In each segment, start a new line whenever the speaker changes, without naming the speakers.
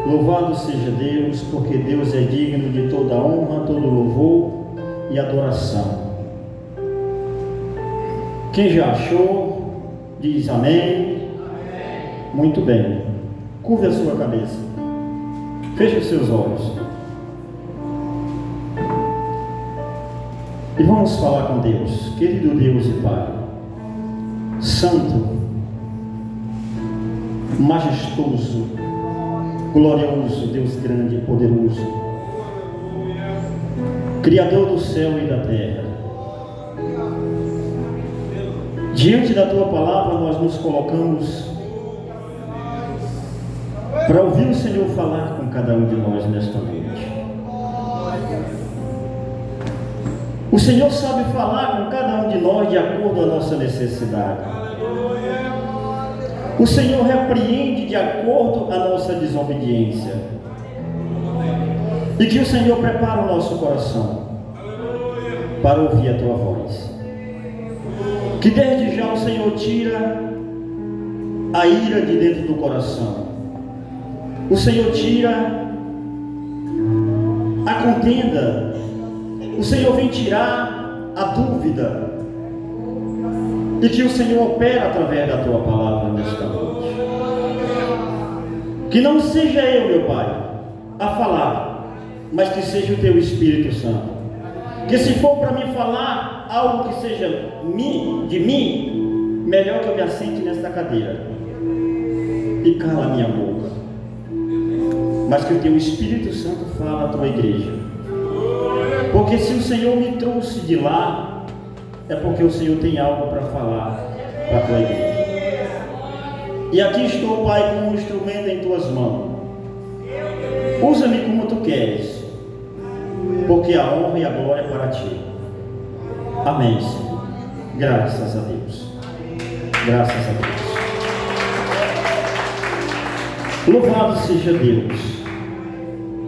Louvado seja Deus, porque Deus é digno de toda honra, todo louvor e adoração. Quem já achou, diz amém. Muito bem. Curva a sua cabeça. Feche os seus olhos. E vamos falar com Deus. Querido Deus e Pai, Santo, majestoso, glorioso, Deus grande e poderoso, Criador do céu e da terra. Diante da Tua palavra nós nos colocamos para ouvir o Senhor falar com cada um de nós nesta noite. O Senhor sabe falar com cada um de nós de acordo com a nossa necessidade. O Senhor repreende de acordo com a nossa desobediência. E que o Senhor prepara o nosso coração para ouvir a Tua voz. Que desde já o Senhor tira a ira de dentro do coração. O Senhor tira a contenda. O Senhor vem tirar a dúvida. E que o Senhor opera através da Tua palavra nesta noite. Que não seja eu, meu Pai, a falar, mas que seja o Teu Espírito Santo. Que se for para mim falar algo que seja de mim, melhor que eu me assente nesta cadeira e cala a minha boca. Mas que o Teu Espírito Santo fala à Tua igreja. Porque se o Senhor me trouxe de lá, é porque o Senhor tem algo para falar para a Tua igreja. E aqui estou, Pai, como um instrumento em Tuas mãos. Usa-me como Tu queres, porque a honra e a glória é para Ti. Amém, Senhor. Graças a Deus. Graças a Deus. Louvado seja Deus.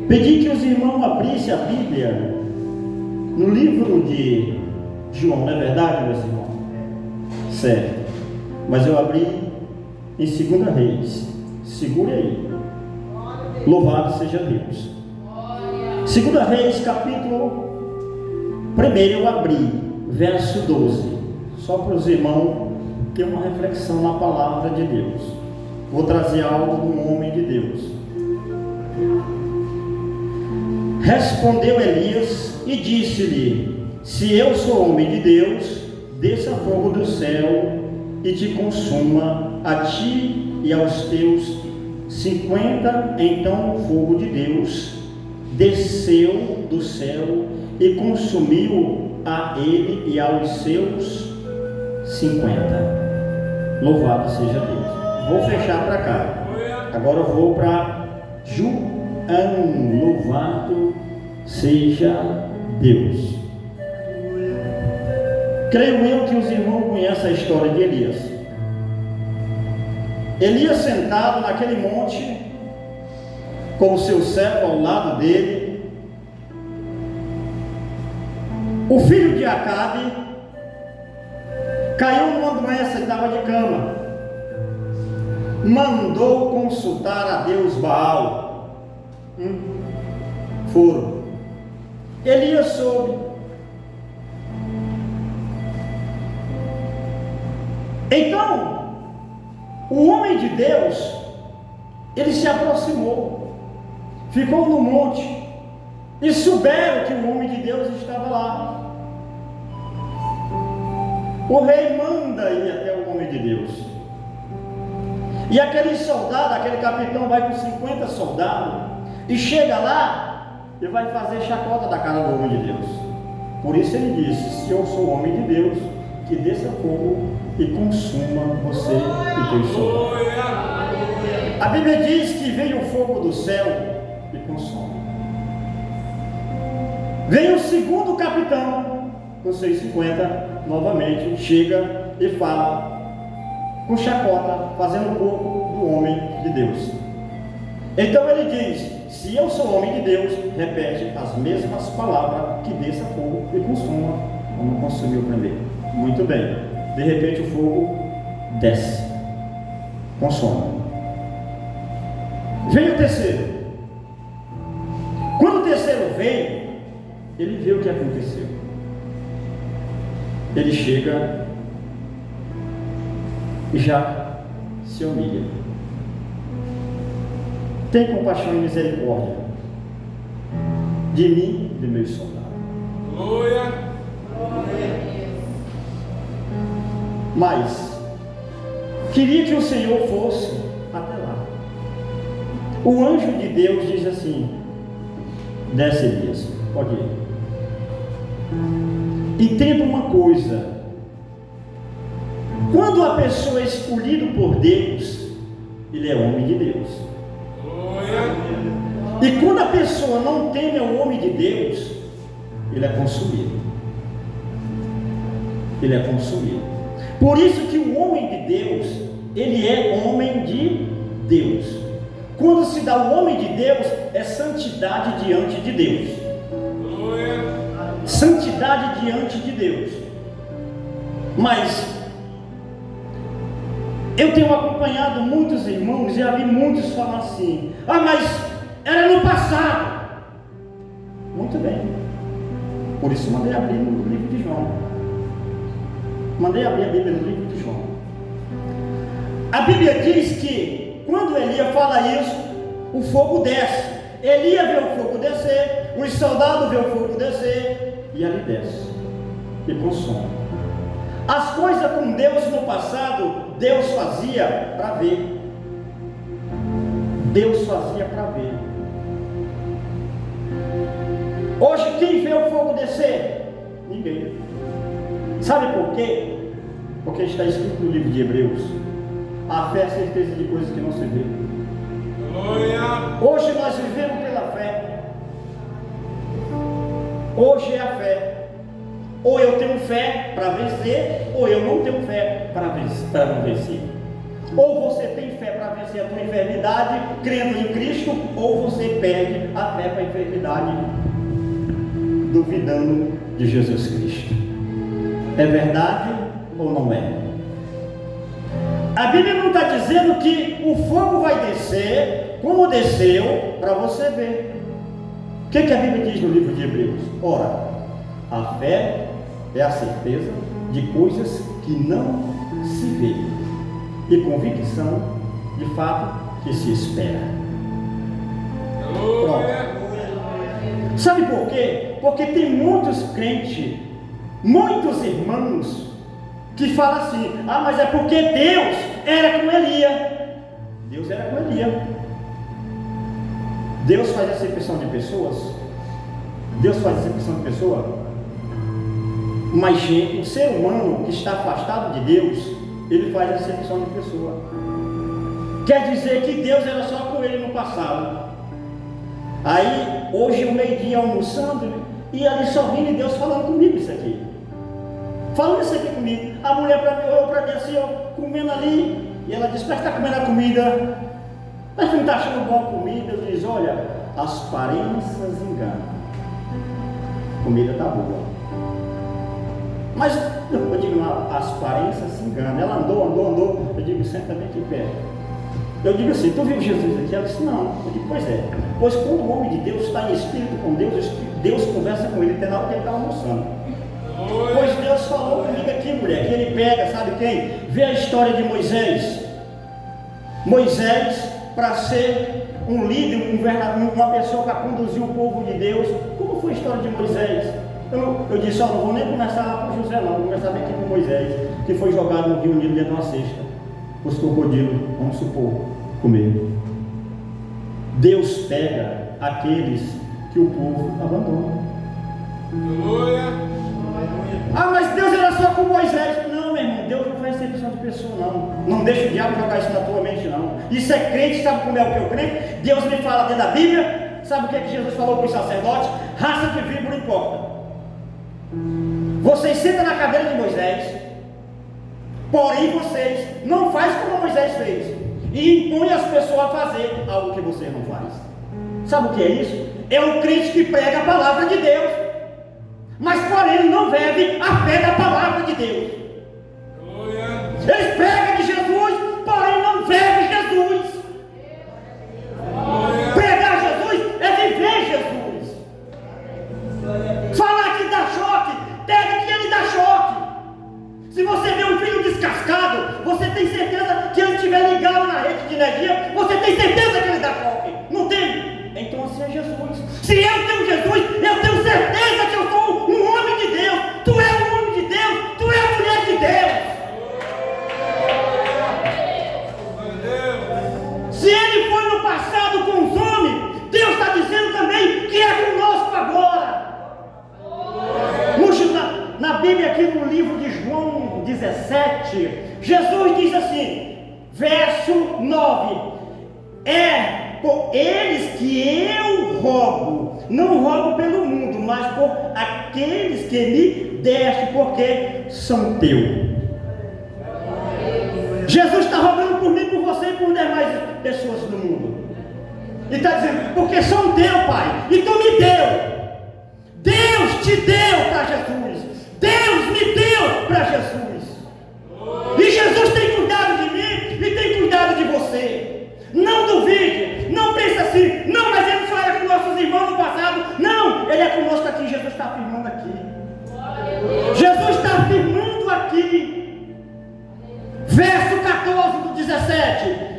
Pedi que os irmãos abrissem a Bíblia no livro de João, não é verdade, meus irmãos? Certo. Mas eu abri em 2 Reis. Segure aí. Louvado seja Deus. 2 Reis, capítulo 1, eu abri, verso 12. Só para os irmãos ter uma reflexão na palavra de Deus. Vou trazer algo de um homem de Deus. Respondeu Elias e disse-lhe: se eu sou homem de Deus, desça fogo do céu e te consuma, a ti e aos teus 50. Então o fogo de Deus desceu do céu e consumiu a ele e aos seus 50. Louvado seja Deus. Vou fechar para cá. Agora eu vou para João. Louvado seja Deus. Creio eu que os irmãos conhecem a história de Elias. Elias sentado naquele monte, com o seu servo ao lado dele. O filho de Acabe caiu numa doença e estava de cama. Mandou consultar a Deus Baal. Foram. Elias soube. Então, o homem de Deus, ele se aproximou, ficou no monte, e souberam que o homem de Deus estava lá. O rei manda ir até o homem de Deus. E aquele soldado, aquele capitão vai com 50 soldados, e chega lá e vai fazer chacota da cara do homem de Deus. Por isso ele disse: se eu sou homem de Deus, que desça fogo e consuma você e teus soldados. A Bíblia diz que veio o fogo do céu e consome. Vem o segundo capitão com seus 50 novamente, chega e fala com chacota, fazendo pouco do homem de Deus. Então ele diz: se eu sou homem de Deus, repete as mesmas palavras, que desça fogo e consuma, como consumiu primeiro. Muito bem. De repente o fogo desce, consome. Vem o terceiro. veio, ele vê o que aconteceu. Ele chega e já se humilha. Tem compaixão e misericórdia de mim e de meus soldados.
Glória.
Mas queria que o Senhor fosse até lá. O anjo de Deus diz assim: desce, Elias, pode ir. Entenda uma coisa: quando a pessoa é escolhida por Deus, ele é homem de Deus. E quando a pessoa não teme ao homem de Deus, ele é consumido. Ele é consumido. Por isso que o homem de Deus, ele é homem de Deus. Quando se dá o homem de Deus, é santidade diante de Deus. Santidade diante de Deus. Mas eu tenho acompanhado muitos irmãos e já vi muitos falar assim: ah, mas era no passado. Muito bem. Por isso mandei abrir no livro de João. Mandei abrir a Bíblia no livro de João. A Bíblia diz que quando Elias fala isso, o fogo desce. Elias vê o fogo descer, os soldados vê o fogo descer, e ali desce e consome. As coisas com Deus no passado, Deus fazia para ver. Deus fazia para ver. Hoje quem vê o fogo descer? Ninguém. Sabe por quê? Porque está escrito no livro de Hebreus: a fé é a certeza de coisas que não se vê. Hoje nós vivemos pela fé. Hoje é a fé. Ou eu tenho fé para vencer, ou eu não tenho fé para não vencer. Ou você tem fé para vencer a tua enfermidade, crendo em Cristo, ou você perde a fé para a enfermidade, duvidando de Jesus Cristo. É verdade ou não é? A Bíblia não está dizendo que o fogo vai descer, como desceu, para você ver. O que a Bíblia diz no livro de Hebreus? Ora, a fé é a certeza de coisas que não se vê, e convicção de fato que se espera. Pronto. Sabe por quê? Porque tem muitos crentes, muitos irmãos, que falam assim: ah, mas é porque Deus era com Elias. Deus era com Elias. Deus faz acepção de pessoas. Deus faz acepção de pessoa. Mas gente, o ser humano que está afastado de Deus, ele faz acepção de pessoa. Quer dizer que Deus era só com ele no passado. Aí, hoje, o meio-dia almoçando, e ali sorrindo, e Deus falando comigo isso aqui. Falando isso aqui comigo. A mulher para mim assim, ó, comendo ali, e ela diz: mas está comendo a comida, mas não está achando bom a comida? Eu diz: olha, as aparências enganam. A comida está boa. Mas eu digo: não, as aparências se enganam. Ela andou. Eu digo: senta bem aqui perto. Eu digo assim: tu viu Jesus aqui? Ela disse: não. Eu digo: pois é. Pois quando o homem de Deus está em espírito com Deus, Deus conversa com ele até na hora que ele está almoçando. Pois Deus falou comigo aqui, mulher, que ele pega, sabe quem? Vê a história de Moisés. Moisés, para ser um líder, uma pessoa para conduzir o povo de Deus. Como foi a história de Moisés? Eu disse: ó, não vou nem começar lá por José, não, vou começar aqui por Moisés, que foi jogado no Rio Nilo dentro de uma cesta, os crocodilos, vamos supor, comer. Deus pega aqueles que o povo abandona. Ah, mas Deus era só com Moisés. Não, meu irmão, Deus não faz acepção de pessoa, não. Não deixa o diabo jogar isso na tua mente, não. Isso é crente, sabe como é o que eu creio? Deus me fala dentro da Bíblia. Sabe o que Jesus falou para os sacerdotes? Raça de víbora não importa. Vocês sentam na cadeira de Moisés, porém vocês não fazem como Moisés fez, e impõem as pessoas a fazer algo que você não faz. Sabe o que é isso? É um crente que prega a palavra de Deus, mas porém ele não vive a fé da palavra de Deus. Eles pregam de Jesus, porém não vivem Jesus. Pregar Jesus é viver Jesus. tem certeza que ele dá toque? Não tem? Então assim é Jesus. Se eu tenho Jesus, eu tenho certeza que eu sou um homem de Deus. Tu és um homem de Deus, tu és a mulher de Deus. Se ele foi no passado com os homens, Deus está dizendo também que é conosco agora. Na Bíblia, aqui no livro de João 17, Jesus diz assim, verso 9: é por eles que eu rogo, não rogo pelo mundo, mas por aqueles que me deste, porque são teus. Jesus está rogando por mim, por você e por demais pessoas do mundo. Ele está dizendo, porque são teus, Pai, e tu me deu. Deus te deu para Jesus. Deus me deu para Jesus. E Jesus tem cuidado de mim e tem cuidado de você. Não duvide, não pense assim, não, mas ele só era com nossos irmãos no passado. Não, ele é conosco aqui. Jesus está afirmando aqui. Jesus está afirmando aqui. Verso 14 do 17: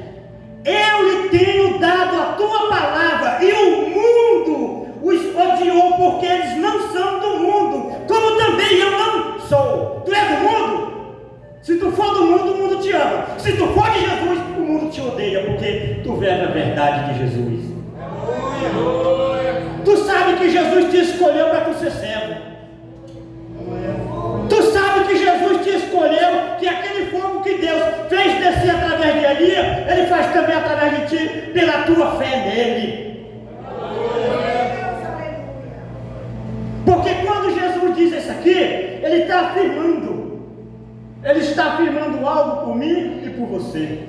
eu lhe tenho dado a tua palavra, e o mundo os odiou, porque eles não são do mundo, como também eu não sou. Tu és do mundo? Se tu for do mundo, o mundo te ama. Se tu for de Jesus, o mundo te odeia, porque tu vive a verdade de Jesus. Tu sabe que Jesus te escolheu para tu ser servo. Tu sabe que Jesus te escolheu, que aquele fogo que Deus fez descer através de Elias, Ele faz também através de ti, pela tua fé nele. Porque quando Jesus diz isso aqui, Ele está afirmando. Ele está afirmando algo por mim e por você.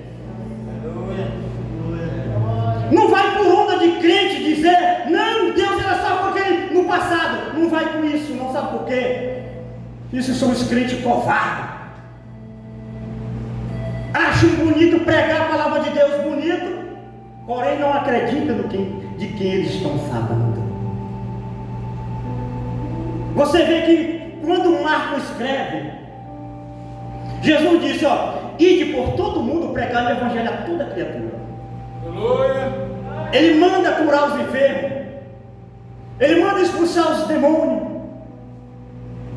Não vai por onda de crente dizer, não, Deus era só porque ele, no passado. Não vai com isso, não sabe por quê? Isso são os crentes covardes. Acham bonito pregar a palavra de Deus bonito, porém não acreditam de quem eles estão falando. Você vê que quando Marcos escreve, Jesus disse, ó, ide por todo mundo pregar o evangelho a toda criatura. Ele manda curar os enfermos, ele manda expulsar os demônios.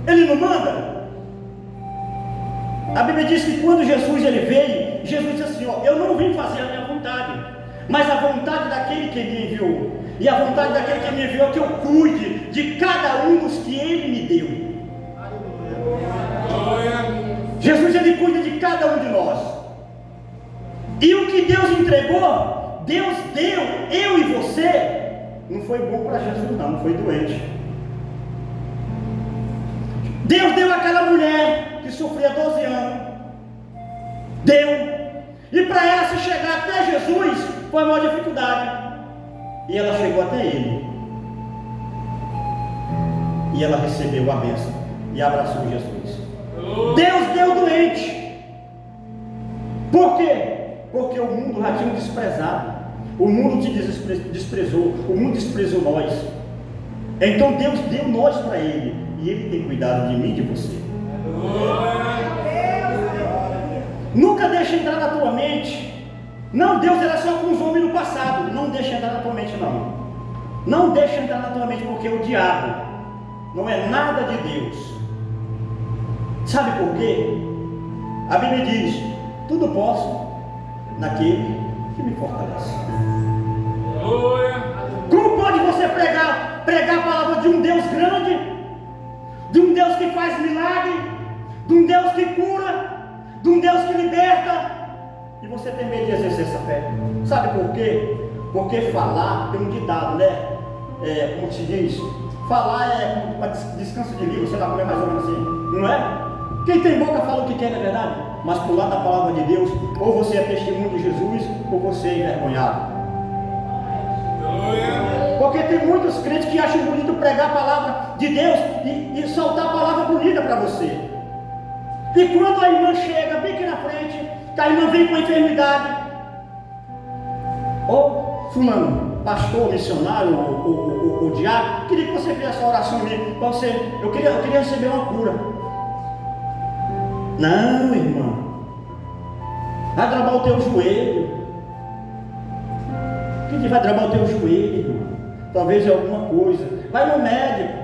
Ele não manda? A Bíblia diz que quando Jesus ele veio, Jesus disse assim, ó, eu não vim fazer a minha vontade, mas a vontade daquele que me enviou. E a vontade daquele que me enviou é que eu cuide de cada um dos que ele me deu. Jesus ele cuida de cada um de nós. E o que Deus entregou, Deus deu, eu e você, não foi bom para Jesus não foi doente. Deus deu àquela mulher que sofria 12 anos. Deu. E para ela se chegar até Jesus foi uma dificuldade. E ela chegou até ele. E ela recebeu a bênção e abraçou Jesus. Deus deu doente. Por quê? Porque o mundo já tinha desprezado. O mundo te desprezou. O mundo desprezou nós. Então Deus deu nós para ele. E ele tem cuidado de mim e de você. Nunca deixe entrar na tua mente. Não, Deus era só com os homens no passado. Não deixe entrar na tua mente não. Não deixe entrar na tua mente, porque o diabo não é nada de Deus. Sabe por quê? A Bíblia diz, tudo posso naquele que me fortalece. Como pode você pregar a palavra de um Deus grande, de um Deus que faz milagre, de um Deus que cura, de um Deus que liberta, e você tem medo de exercer essa fé? Sabe por quê? Porque falar, tem um ditado, né? Como se diz, falar é descanso de língua, sei lá como é mais ou menos assim, não é? Quem tem boca fala o que quer, não é verdade? Mas por lado da palavra de Deus, ou você é testemunho de Jesus, ou você é envergonhado. Porque tem muitos crentes que acham bonito pregar a palavra de Deus e soltar a palavra bonita para você. E quando a irmã chega bem aqui na frente, que a irmã vem com a enfermidade, ou fulano, pastor, missionário, ou diácono, queria que você fizesse essa oração comigo, para você, eu queria receber uma cura. Não, irmã, vai trabalhar o teu joelho. Que vai trabalhar o teu joelho, irmão. Talvez é alguma coisa. Vai no médico.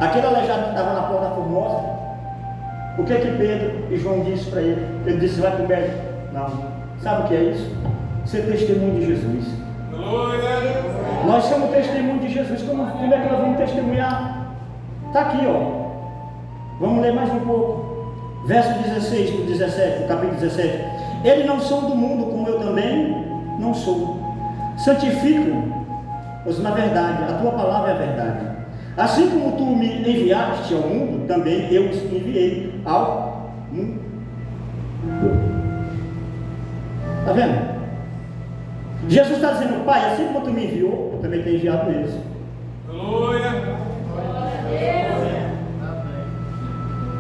Aquele aleijado que estava na porta da Formosa, o que Pedro e João disse para ele? Ele disse, vai para o médico. Não. Sabe o que é isso? Ser testemunho de Jesus. Nós somos testemunho de Jesus. Como é que nós vamos testemunhar? Está aqui, ó. Vamos ler mais um pouco. Verso 16 para 17, capítulo 17. Eles não são do mundo, como eu também não sou. Santifica-os na verdade. A tua palavra é a verdade. Assim como tu me enviaste ao mundo, também eu os enviei ao mundo. Está vendo? Jesus está dizendo, Pai, assim como tu me enviou, eu também tenho enviado eles. Aleluia!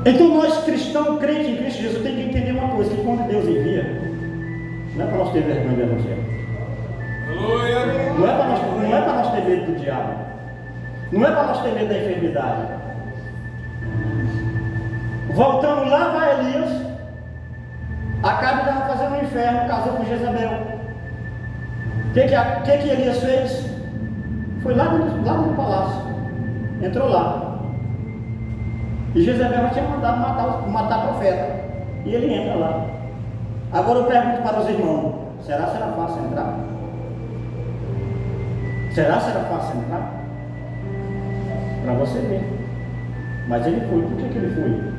Então nós cristãos, crentes em Cristo Jesus, tem que entender uma coisa, que quando Deus envia, não é para nós ter vergonha do Evangelho. Aleluia! Não é para nós ter medo do diabo. Não é para nós ter medo da enfermidade. Voltando lá para Elias, Acabe estava fazendo um inferno, casou com Jezabel. O que Elias fez? Foi lá no palácio, entrou lá. E Jezabel já tinha mandado matar profeta. E ele entra lá. Agora eu pergunto para os irmãos: será fácil entrar? Será fácil entrar? Para você ver. Mas ele foi. Por que ele foi?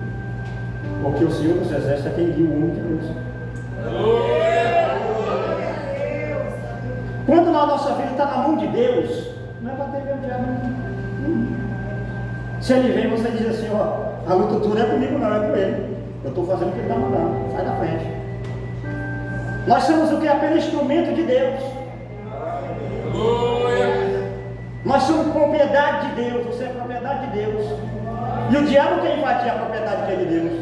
Porque o Senhor dos Exércitos é quem guia o homem de Deus. Quando na nossa vida está na mão de Deus, não é para ter medo de diabo. Se ele vem, você diz assim: ó, a luta toda é comigo, não, é com ele. Eu estou fazendo o que ele está mandando. Sai da frente. Nós somos o que? Apenas instrumento de Deus. Nós somos propriedade de Deus. Você é propriedade de Deus. E o diabo quer invadir a propriedade que é de Deus.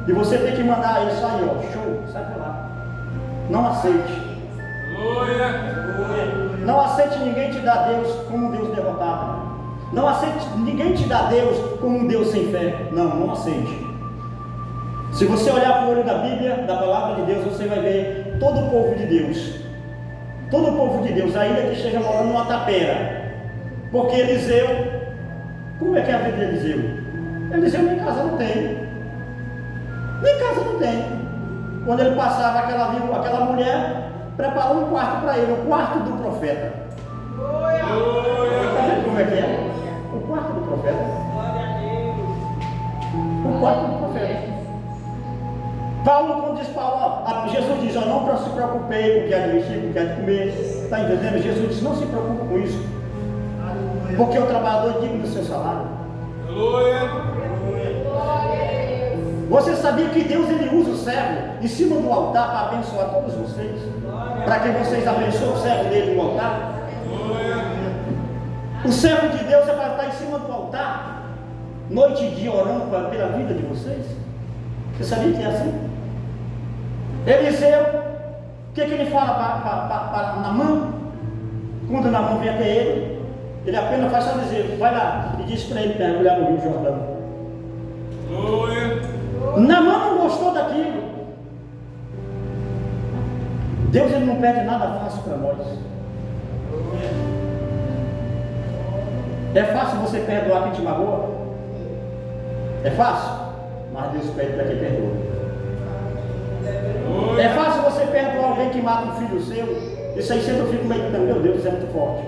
E você tem que mandar ele sair, ó, show, sai pra lá. Não aceite. Não aceite ninguém te dar Deus como um Deus derrotado. Não aceite ninguém te dar Deus como um Deus sem fé. Não aceite. Se você olhar para o olho da Bíblia, da palavra de Deus, você vai ver todo o povo de Deus. Todo o povo de Deus, ainda que esteja morando numa tapera. Porque Eliseu, como é que é a vida de Eliseu? Eliseu nem casa não tem. Nem casa não tem. Quando ele passava, aquela mulher preparou um quarto para ele, o quarto do profeta. Está vendo como é que é? O quarto do profeta. O quarto do profeta. Paulo, quando diz Paulo, Jesus diz: não se preocupei com o que há de vestir, com o que há de comer. Está entendendo? Jesus disse: não se preocupe com isso. Porque o trabalhador é digno do seu salário. Você sabia que Deus ele usa o servo em cima do altar para abençoar todos vocês? Para que vocês abençoem o servo dele no altar? O servo de Deus é para estar em cima do altar, noite e dia, orando pela vida de vocês. Você sabia que é assim? Eliseu, o que ele fala para Naamã? Quando Naamã vem até ele apenas faz só dizer: vai lá e diz para ele mergulhar no Rio Jordão. Naamã não gostou daquilo. Deus ele não pede nada fácil para nós. É fácil você perdoar quem te magoa? É fácil? Mas Deus pede para quem perdoa. É fácil você perdoar alguém que mata um filho seu? Isso aí sempre eu fico meditando: meu Deus, isso é muito forte.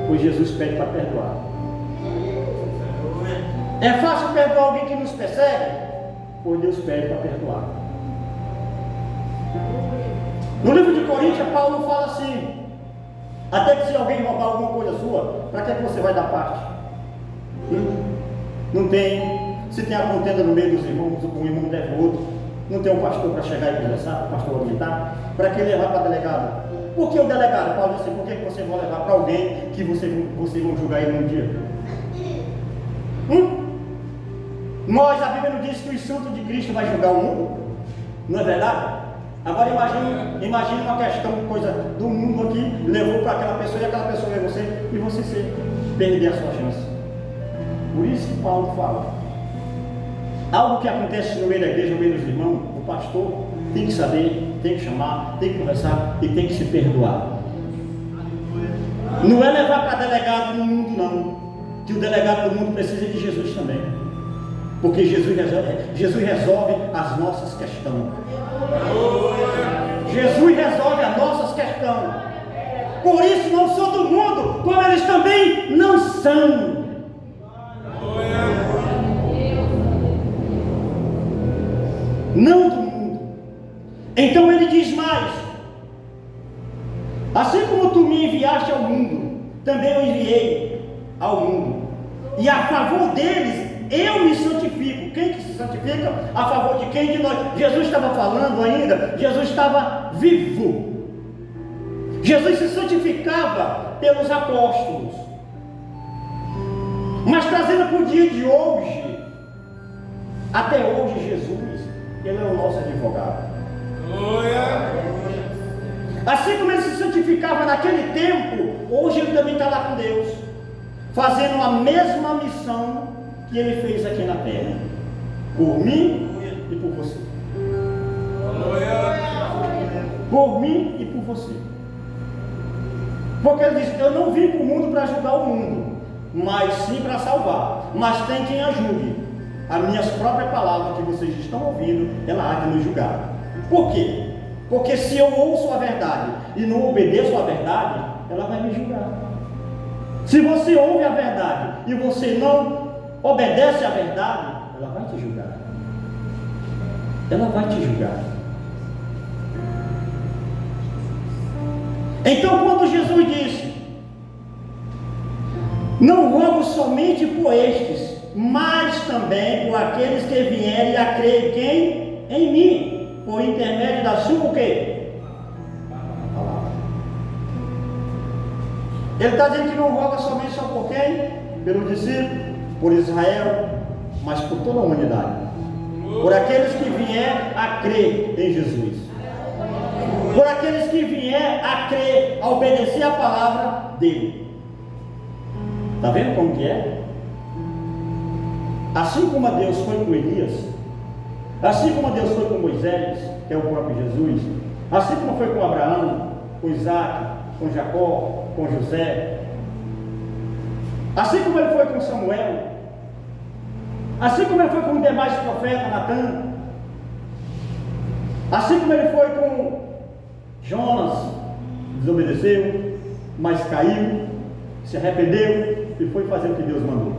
Pois Jesus pede para perdoar. É fácil perdoar alguém que nos persegue? Pois Deus pede para perdoar. No livro de Coríntios, Paulo fala assim: até que se alguém roubar alguma coisa sua, para que você vai dar parte? Não tem. Se tem a contenda no meio dos irmãos, um irmão deve o outro, não tem um pastor para chegar e conversar, o pastor orientar, para que levar para a delegada? Por que o delegado? Paulo disse: por que você vai levar para alguém que vocês vão julgar ele um dia? Nós, a Bíblia não diz que o Santo de Cristo vai julgar o mundo? Não é verdade? Agora imagine uma questão, coisa do mundo aqui, levou para aquela pessoa e aquela pessoa vê você e você perder a sua chance. Por isso que Paulo fala: algo que acontece no meio da igreja, no meio dos irmãos, o pastor tem que saber tem que chamar, tem que conversar e tem que se perdoar. Não é levar para delegado no mundo, não. Que o delegado do mundo precisa de Jesus também. Porque Jesus resolve as nossas questões. Jesus resolve as nossas questões. Por isso não sou do mundo, como eles também não são. Não do mundo. Então ele diz mais: assim como tu me enviaste ao mundo, também eu enviei ao mundo. E a favor deles eu me santifico. Quem que se santifica? A favor de quem? De nós. Jesus estava falando ainda, Jesus estava vivo. Jesus se santificava pelos apóstolos. Mas trazendo para o dia de hoje, até hoje Jesus, ele é o nosso advogado. Assim como ele se santificava naquele tempo, hoje ele também está lá com Deus, fazendo a mesma missão que ele fez aqui na terra, por mim e por você. Por mim e por você. Porque ele diz: eu não vim para o mundo para julgar o mundo, mas sim para salvar. Mas tem quem ajude. As minhas próprias palavras que vocês estão ouvindo, ela há de nos julgar. Por quê? Porque se eu ouço a verdade e não obedeço a verdade, ela vai me julgar. Se você ouve a verdade e você não obedece à verdade, ela vai te julgar. Ela vai te julgar. Então, quando Jesus disse: não rogo somente por estes, mas também por aqueles que vierem a crer quem? Em mim, por intermédio da sua o quê? Palavra. Ele está dizendo que não roga somente só por quem? Pelo discípulo, por Israel, mas por toda a humanidade. Por aqueles que vierem a crer em Jesus. Por aqueles que vierem a crer, a obedecer a palavra dele. Está vendo como que é? Assim como a Deus foi com Elias, assim como a Deus foi com Moisés, que é o próprio Jesus, assim como foi com Abraão, com Isaac, com Jacó, com José, assim como ele foi com Samuel, assim como ele foi com os demais profetas, Natan, assim como ele foi com Jonas, desobedeceu, mas caiu, se arrependeu e foi fazer o que Deus mandou.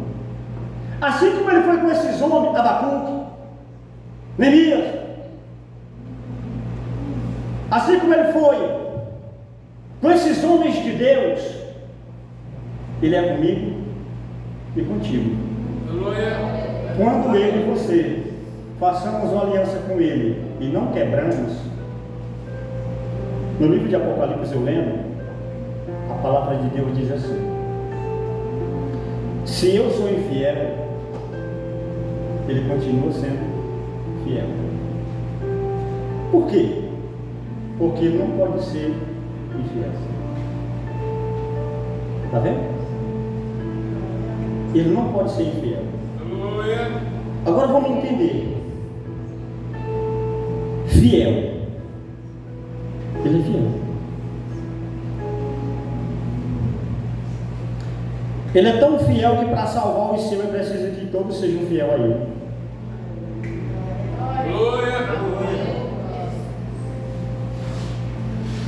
Assim como ele foi com esses homens, Abacuque, Neemias, assim como ele foi com esses homens de Deus, ele é comigo e contigo. Quando ele e você façamos uma aliança com ele e não quebramos, no livro de Apocalipse eu lembro, a palavra de Deus diz assim: se eu sou infiel, ele continua sendo fiel. Por quê? Porque ele não pode ser infiel. Está vendo? Ele não pode ser infiel. Agora vamos entender. Fiel. Ele é fiel. Ele é tão fiel que para salvar os seus é preciso que todos sejam fiel a ele.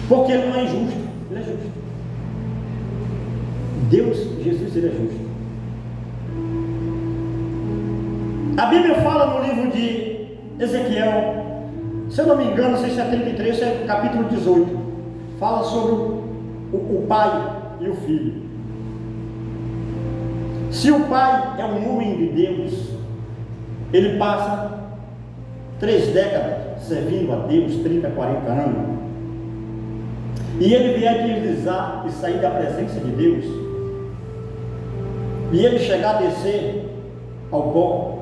Porque ele não é injusto, ele é justo. Deus, Jesus, ele é justo. A Bíblia fala no livro de Ezequiel, se eu não me engano, não sei se é 33, é capítulo 18, fala sobre o pai e o filho. Se o pai é um homem de Deus, ele passa 3 décadas servindo a Deus, 30, 40 anos, e ele vier deslizar e sair da presença de Deus, e ele chegar a descer ao pó,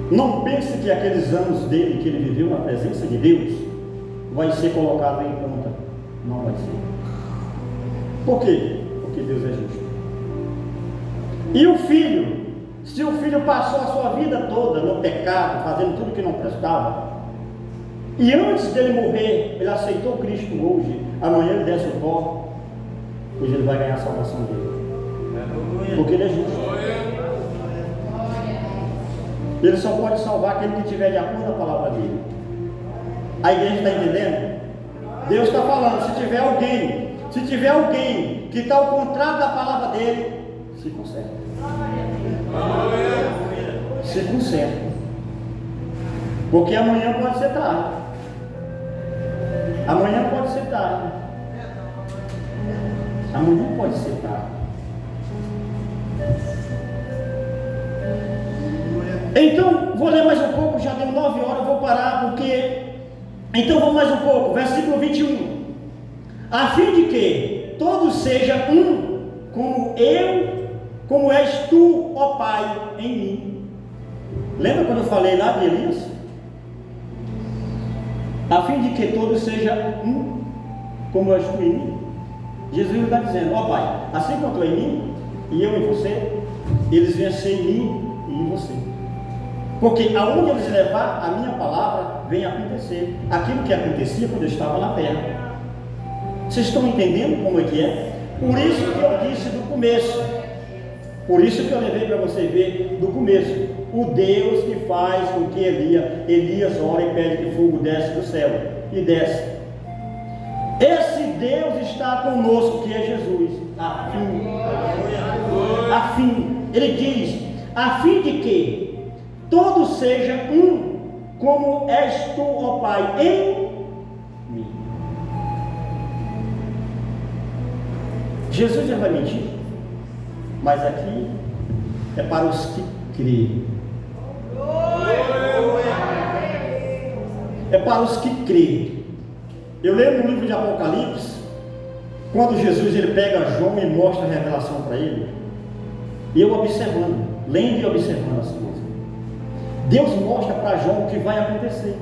não pense que aqueles anos dele que ele viveu na presença de Deus vai ser colocado em conta. Não vai ser. Por quê? Porque Deus é justo. E o filho, se o filho passou a sua vida toda no pecado, fazendo tudo que não prestava, e antes dele morrer, ele aceitou Cristo hoje, amanhã ele desce o pó, hoje ele vai ganhar a salvação dele, porque ele é justo. Ele só pode salvar aquele que estiver de acordo com a palavra dele. A igreja está entendendo? Deus está falando, se tiver alguém que está ao contrário da palavra dele, se conserta. Se conserta. Porque amanhã pode ser tarde. Amanhã pode ser tarde. Amanhã pode ser tarde. Então, vou ler mais um pouco, já deu 9 horas, vou parar, porque... Então, vamos mais um pouco, versículo 21. A fim de que todos sejam um, como és tu, ó Pai, em mim. Lembra quando eu falei lá de Elias? A fim de que todos sejam um, como és tu em mim. Jesus está dizendo, ó Pai, assim como tu em mim, e eu em você, eles venham ser em mim e em você. Porque aonde eles levar a minha palavra, vem acontecer aquilo que acontecia quando eu estava na terra. Vocês estão entendendo como é que é? Por isso que eu disse do começo, por isso que eu levei para você ver do começo, o Deus que faz com que Elias ora e pede que fogo desce do céu, e desce. Esse Deus está conosco, que é Jesus, a fim, ele diz, a fim de que todos sejam um, como és tu, ó Pai, em mim. Jesus já vai mentir, mas aqui é para os que creem. É para os que creem. Eu leio no livro de Apocalipse, quando Jesus ele pega João e mostra a revelação para ele, e eu observando, lendo e observando as coisas. Deus mostra para João o que vai acontecer.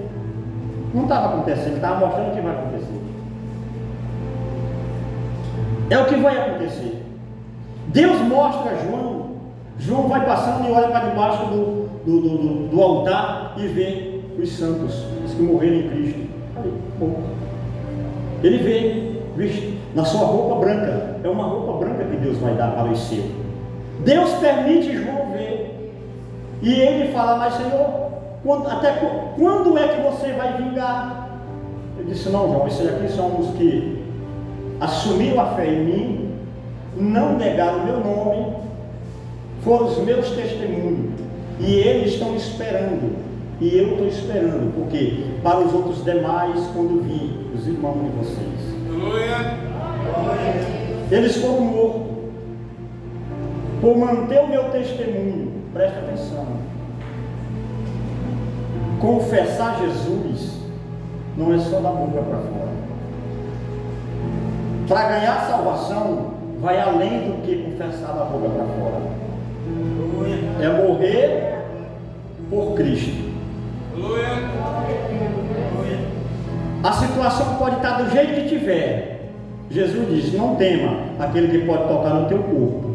Não estava acontecendo, ele estava mostrando o que vai acontecer. É o que vai acontecer. Deus mostra a João. João vai passando e olha para debaixo do altar e vê os santos, os que morreram em Cristo. Aí, ele vê na sua roupa branca. É uma roupa branca que Deus vai dar para os seus. Deus permite João ver. E ele fala, mas Senhor, até quando é que você vai vingar? Ele disse, não João, esses aqui são os que assumiram a fé em mim, não negaram o meu nome, foram os meus testemunhos, e eles estão esperando, e eu estou esperando, porque para os outros demais, quando vi os irmãos de vocês, eles foram mortos, por manter o meu testemunho. Presta atenção. Confessar Jesus não é só da boca para fora. Para ganhar salvação, vai além do que confessar da boca para fora. É morrer por Cristo. A situação pode estar do jeito que tiver. Jesus diz, não tema aquele que pode tocar no teu corpo.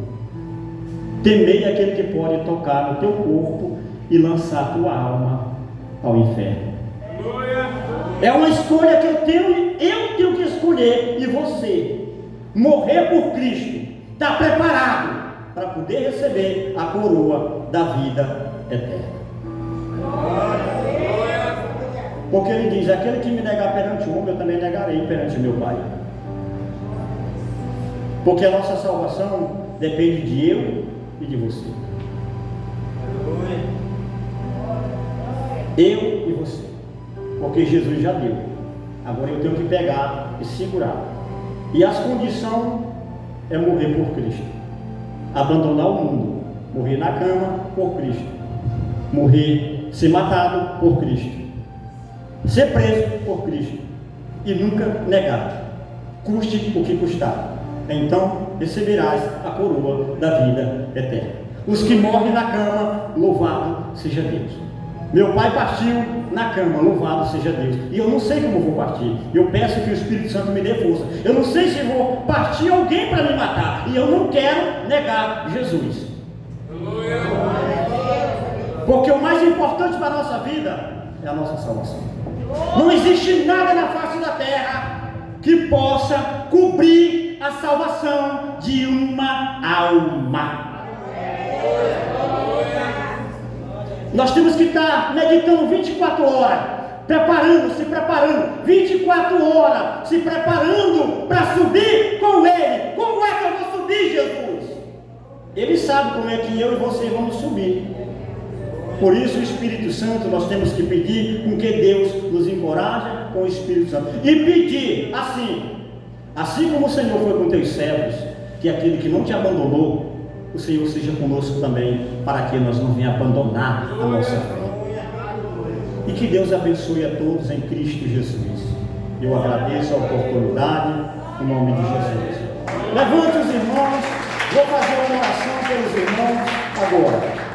Temei aquele que pode tocar no teu corpo e lançar tua alma ao inferno. É uma escolha que eu tenho que escolher. E você, morrer por Cristo, está preparado para poder receber a coroa da vida eterna. Porque ele diz, aquele que me negar perante o homem, eu também negarei perante meu Pai. Porque a nossa salvação depende de eu e de você. Eu e você. Porque Jesus já deu. Agora eu tenho que pegar e segurar. E as condições é morrer por Cristo. Abandonar o mundo. Morrer na cama por Cristo. Morrer, ser matado por Cristo. Ser preso por Cristo. E nunca negar. Custe o que custar. Então receberás a coroa da vida eterna. Os que morrem na cama, louvado seja Deus. Meu pai partiu na cama, louvado seja Deus. E eu não sei como vou partir. Eu peço que o Espírito Santo me dê força. Eu não sei se vou partir alguém para me matar. E eu não quero negar Jesus. Porque o mais importante para a nossa vida é a nossa salvação. Não existe nada na face da terra que possa cobrir a salvação de uma alma. Nós temos que estar meditando 24 horas, se preparando, 24 horas, se preparando para subir com Ele. Como é que eu vou subir, Jesus? Ele sabe como é que eu e você vamos subir. Por isso o Espírito Santo, nós temos que pedir com que Deus nos encoraje com o Espírito Santo. E pedir assim como o Senhor foi com teus servos, que aquele que não te abandonou, o Senhor seja conosco também, para que nós não venhamos abandonar a nossa fé. E que Deus abençoe a todos em Cristo Jesus. Eu agradeço a oportunidade, em nome de Jesus. Levante os irmãos, vou fazer uma oração pelos irmãos agora.